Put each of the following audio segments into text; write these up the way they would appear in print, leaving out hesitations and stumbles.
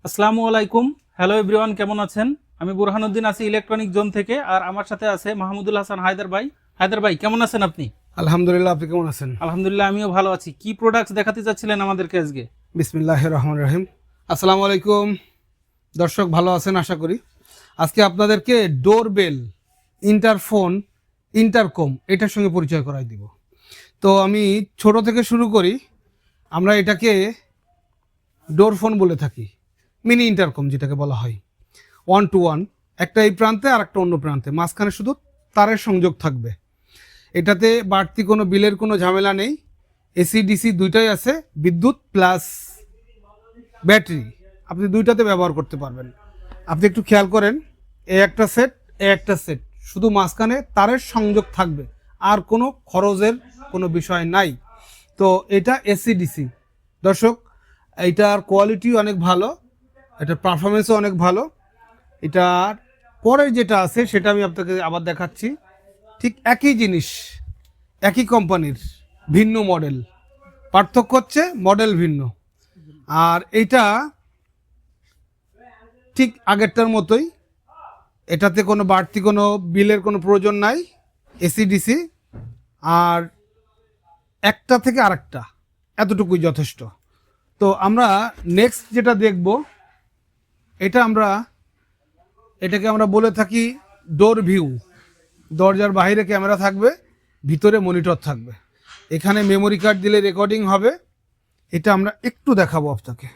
আসসালামু আলাইকুম। Hello everyone, কেমন আছেন? আমি বুরহানুদ্দিন আছি ইলেকট্রনিক জোন থেকে, আর আমার সাথে আছে মাহমুদুল হাসান হায়দার ভাই। হায়দার ভাই, কেমন আছেন আপনি? আলহামদুলিল্লাহ, আপনি কেমন আছেন? আলহামদুলিল্লাহ, আমিও ভালো আছি। কি প্রোডাক্টস দেখাতে চাচ্ছিলেন আমাদেরকে আজকে? বিসমিল্লাহির রহমানির রহিম। আসসালামু আলাইকুম দর্শক, ভালো আছেন আশা করি। আজকে আপনাদেরকে ডোরবেল, ইন্টারফোন, ইন্টারকম এটার সঙ্গে পরিচয় করাই দিব। তো আমি ছোট থেকে শুরু করি। আমরা এটাকে ডোর ফোন বলে থাকি, মিনি ইন্টারকম যেটাকে বলা হয়। 1 to 1, একটা এই প্রান্তে আর একটা অন্য প্রান্তে, মাঝখানে শুধু তারের সংযোগ থাকবে। এটাতে বাড়তি কোনো বিলের কোনো ঝামেলা নেই। এসি ডিসি দুইটাই আছে, বিদ্যুৎ প্লাস ব্যাটারি, আপনি দুইটাতে ব্যবহার করতে পারবেন। আপনি একটু খেয়াল করেন, এ একটা সেট, এ একটা সেট, শুধু মাঝখানে তারের সংযোগ থাকবে, আর কোনো খরচের কোনো বিষয় নাই। তো এটা এসি ডিসি দর্শক, এইটার কোয়ালিটি অনেক ভালো, এটার পারফরমেন্সও অনেক ভালো। এটার পরে যেটা আছে সেটা আমি আপনাকে আবার দেখাচ্ছি। ঠিক একই জিনিস, একই কোম্পানির, ভিন্ন মডেল, পার্থক্য হচ্ছে মডেল ভিন্ন। আর এটা ঠিক আগেরটার মতোই, এটাতে কোনো বাড়তি কোনো বিলের কোনো প্রয়োজন নাই, এসি ডিসি। আর একটা থেকে আরেকটা এতটুকুই যথেষ্ট। তো আমরা নেক্সট যেটা দেখব, এটাকে আমরা বলে থাকি ডোর ভিউ। দরজার বাইরে ক্যামেরা থাকবে, ভিতরে মনিটর থাকবে, এখানে মেমোরি কার্ড দিলে রেকর্ডিং হবে। এটা আমরা একটু দেখাবো আপনাকে।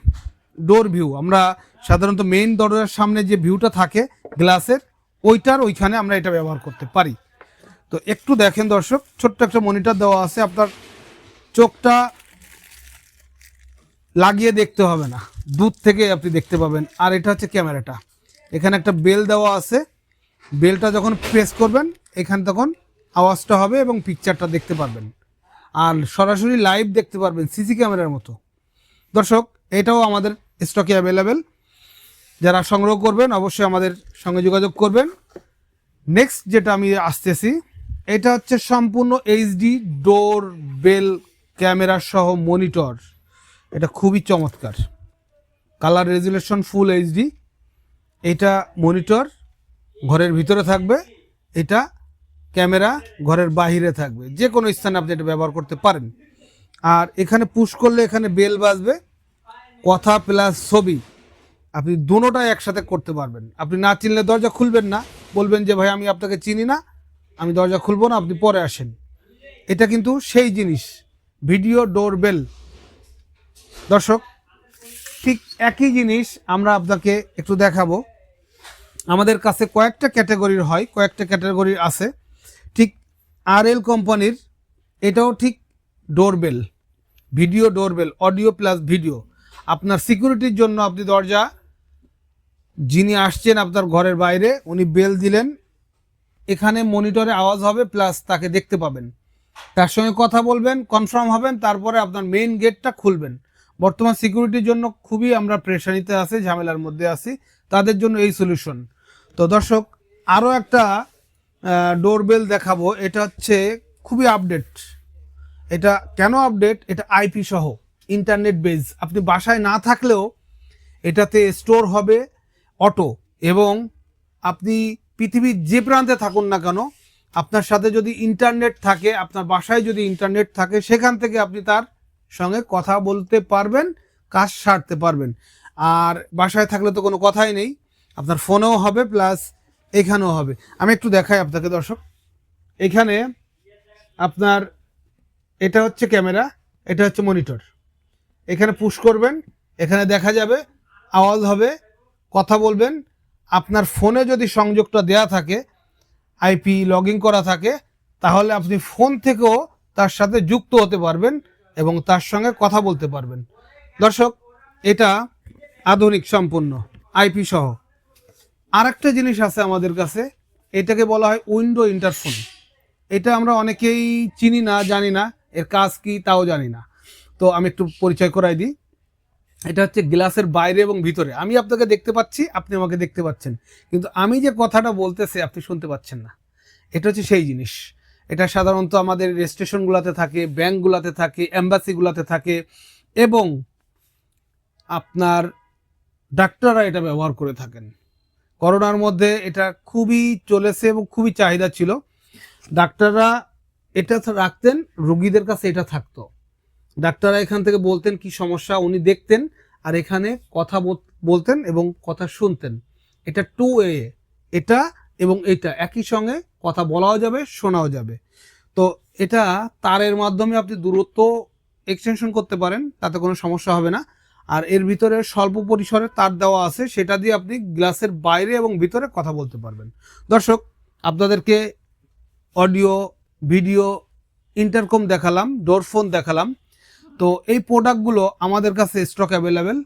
ডোর ভিউ, আমরা সাধারণত মেইন দরজার সামনে যে ভিউটা থাকে গ্লাসের, ওইখানে আমরা এটা ব্যবহার করতে পারি। তো একটু দেখেন দর্শক, ছোট্ট একটা মনিটর দেওয়া আছে, আপনার চোখটা লাগিয়ে দেখতে হবে না, দূর থেকে আপনি দেখতে পাবেন। আর এটা হচ্ছে ক্যামেরাটা, এখানে একটা বেল দেওয়া আছে, বেলটা যখন প্রেস করবেন এখানে তখন আওয়াজটা হবে এবং পিকচারটা দেখতে পারবেন, আর সরাসরি লাইভ দেখতে পারবেন সিসি ক্যামেরার মতো। দর্শক, এটাও আমাদের স্টকে অ্যাভেলেবেল, যারা সংগ্রহ করবেন অবশ্যই আমাদের সঙ্গে যোগাযোগ করবেন। নেক্সট যেটা আমি আসতেছি, এটা হচ্ছে সম্পূর্ণ এইচডি ডোর বেল ক্যামেরা সহ মনিটর। এটা খুবই চমৎকার, কালার রেজুলেশন ফুল এইচডি। এটা মনিটর ঘরের ভিতরে থাকবে, এটা ক্যামেরা ঘরের বাহিরে থাকবে, যে কোনো স্থানে আপনি এটা ব্যবহার করতে পারেন। আর এখানে পুশ করলে এখানে বেল বাজবে, কথা প্লাস ছবি আপনি দুটোটাই একসাথে করতে পারবেন। আপনি না চিনলে দরজা খুলবেন না, বলবেন যে ভাই আমি আপনাকে চিনি না, আমি দরজা খুলবো না, আপনি পরে আসেন। এটা কিন্তু সেই জিনিস, ভিডিও ডোরবেল। দর্শক, ঠিক একই জিনিস আমরা আপনাকে একটু দেখাবো। আমাদের কাছে কয়েকটা ক্যাটাগরির হয়, কয়েকটা ক্যাটাগরির আছে। ঠিক আরএল কোম্পানির এটাও ঠিক doorbell, video doorbell, audio plus video. আপনার সিকিউরিটির জন্য আপনি দরজা, যিনি আসছেন আপনার ঘরের বাইরে, উনি বেল দিলেন, এখানে মনিটরে আওয়াজ হবে প্লাস তাকে দেখতে পাবেন, তার সঙ্গে কথা বলবেন, কনফার্ম হবেন, তারপরে আপনার মেইন গেটটা খুলবেন। বর্তমান সিকিউরিটির জন্য খুবই আমরা প্রেশানিতে আছি, ঝামেলার মধ্যে আছি, তাদের জন্য এই সলিউশন। তো দর্শক, আরও একটা ডোরবেল দেখাবো। এটা হচ্ছে খুবই আপডেট। এটা কেন আপডেট? এটা আইপি সহ, ইন্টারনেট বেজ। আপনি বাসায় না থাকলেও এটাতে স্টোর হবে অটো, এবং আপনি পৃথিবীর যে প্রান্তে থাকুন না কেন, আপনার সাথে যদি ইন্টারনেট থাকে, আপনার বাসায় যদি ইন্টারনেট থাকে, সেখান থেকে আপনি তার সঙ্গে কথা বলতে পারবেন, কাজ সারতে পারবেন। আর বাসায় থাকলে তো কোনো কথাই নেই, আপনার ফোনেও হবে প্লাস এখানেও হবে। আমি একটু দেখাই আপনাকে দর্শক। এখানে আপনার এটা হচ্ছে ক্যামেরা, এটা হচ্ছে মনিটর। এখানে পুশ করবেন, এখানে দেখা যাবে, আওয়াজ হবে, কথা বলবেন। আপনার ফোনে যদি সংযোগটা দেয়া থাকে, আইপি লগইন করা থাকে, তাহলে আপনি ফোন থেকেও তার সাথে যুক্ত হতে পারবেন এবং তার সঙ্গে কথা বলতে পারবেন। দর্শক, এটা আধুনিক সম্পূর্ণ আইপি সহ। আরেকটা জিনিস আছে আমাদের কাছে, এটাকে বলা হয় উইন্ডো ইন্টারফোন। এটা আমরা অনেকেই চিনি না, জানি না এর কাজ কি, তাও জানি না। তো আমি একটু পরিচয় করাই দিই। এটা হচ্ছে গ্লাসের বাইরে এবং ভিতরে, আমি আপনাকে দেখতে পাচ্ছি, আপনি আমাকে দেখতে পাচ্ছেন, কিন্তু আমি যে কথাটা বলতেছি আপনি শুনতে পাচ্ছেন না। এটা হচ্ছে সেই জিনিস। এটা সাধারণত আমাদের রেজিস্ট্রেশনগুলোতে থাকে, ব্যাংকগুলোতে থাকে, এম্বাসিগুলোতে থাকে, এবং আপনার ডাক্তাররা এটা ব্যবহার করে থাকেন। করোনার মধ্যে এটা খুবই চলেছে এবং খুবই চাহিদা ছিল। ডাক্তাররা এটা রাখতেন, রোগীদের কাছে এটা থাকতো। ডাক্তাররা এখান থেকে বলতেন কি সমস্যা, উনি দেখতেন আর এখানে কথা বলতেন এবং কথা শুনতেন। এটা 2 ওয়ে, এটা এবং এটা একই সঙ্গে কথা বলাও যাবে, শোনাও যাবে। তো এটা তারের মাধ্যমে আপনি দূরত্ব এক্সটেনশন করতে পারেন, তাতে কোনো সমস্যা হবে না। আর এর ভিতরে স্বল্প পরিসরে তার দেওয়া আছে, সেটা দিয়ে আপনি গ্লাসের বাইরে এবং ভিতরে কথা বলতে পারবেন। দর্শক, আপনাদেরকে অডিও, ভিডিও, ইন্টারকম দেখালাম, ডোর ফোন দেখালাম। তো এই প্রোডাক্টগুলো আমাদের কাছে স্টক অ্যাভেলেবেল।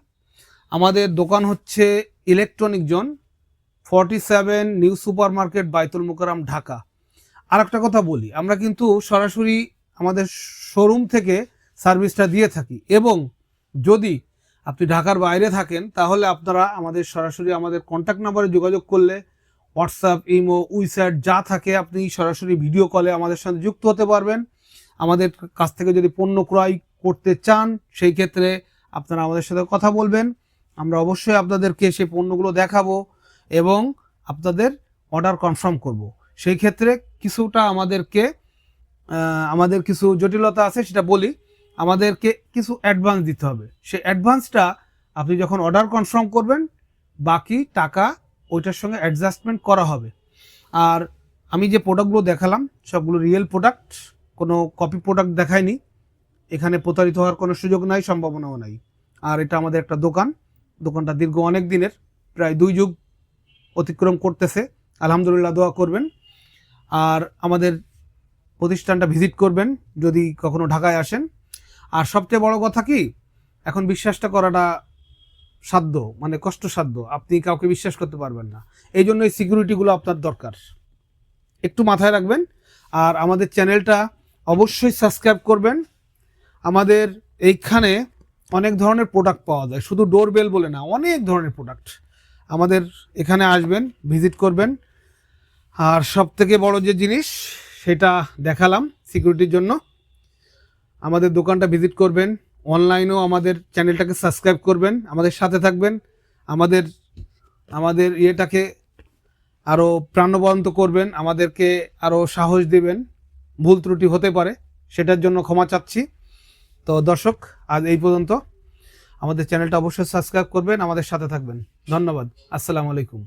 আমাদের দোকান হচ্ছে electronic zone, 47 new super market, বাইতুল মোকাররম, ঢাকা। আর একটা কথা বলি, আমরা কিন্তু সরাসরি আমাদের শোরুম থেকে সার্ভিসটা দিয়ে থাকি, এবং যদি আপনি ঢাকার বাইরে থাকেন তাহলে আপনারা আমাদের সরাসরি আমাদের কন্ট্যাক্ট নাম্বারে যোগাযোগ করলে হোয়াটসঅ্যাপ, ইমো, উইচ্যাট যা থাকে আপনি সরাসরি ভিডিও কলে আমাদের সাথে যুক্ত হতে পারবেন। আমাদের কাছ থেকে যদি পণ্য ক্রয় করতে চান সেই ক্ষেত্রে আপনারা আমাদের সাথে কথা বলবেন। আমরা অবশ্যই আপনাদেরকে সেই পণ্যগুলো দেখাবো এবং আপনাদের অর্ডার কনফার্ম করব। সেই ক্ষেত্রে কিছুটা আমাদের কিছু জটিলতা আছে, সেটা বলি। আমাদেরকে কিছু অ্যাডভান্স দিতে হবে। সেই অ্যাডভান্সটা আপনি যখন অর্ডার কনফার্ম করবেন, বাকি টাকা ওইটার সঙ্গে অ্যাডজাস্টমেন্ট করা হবে। আর আমি যে প্রোডাক্টগুলো দেখালাম সবগুলো রিয়েল প্রোডাক্ট, কোনো কপি প্রোডাক্ট দেখায়নি। এখানে প্রতারিত হওয়ার কোনো সুযোগ নাই, সম্ভাবনাও নাই। আর এটা আমাদের একটা দোকানটা দীর্ঘ অনেক দিনের, প্রায় 2 যুগ অতিক্রম করতেছে। আলহামদুলিল্লাহ, দোয়া করবেন। আর আমাদের প্রতিষ্ঠানটা ভিজিট করবেন যদি কখনো ঢাকায় আসেন। আর সবচেয়ে বড় কথা কি, এখন বিশ্বাসটা করাটা সাধ্য, মানে কষ্টসাধ্য। আপনি কাউকে বিশ্বাস করতে পারবেন না, এই জন্য এই সিকিউরিটিগুলো আপনার দরকার, একটু মাথায় রাখবেন। আর আমাদের চ্যানেলটা অবশ্যই সাবস্ক্রাইব করবেন। আমাদের এইখানে অনেক ধরনের প্রোডাক্ট পাওয়া যায়, শুধু ডোরবেল বলে না, অনেক ধরনের প্রোডাক্ট। আমাদের এখানে আসবেন, ভিজিট করবেন। আর সব থেকে বড় যে জিনিস সেটা দেখালাম সিকিউরিটির জন্য, আমাদের দোকানটা ভিজিট করবেন। অনলাইনেও আমাদের চ্যানেলটাকে সাবস্ক্রাইব করবেন, আমাদের সাথে থাকবেন। আমাদের ইয়েটাকে আরও প্রাণবন্ত করবেন, আমাদেরকে আরও সাহস দিবেন। ভুল ত্রুটি হতে পারে, সেটার জন্য ক্ষমা চাচ্ছি। তো দর্শক, আজ এই পর্যন্ত। আমাদের চ্যানেলটা অবশ্যই সাবস্ক্রাইব করবেন, আমাদের সাথে থাকবেন। ধন্যবাদ। আসসালামু আলাইকুম।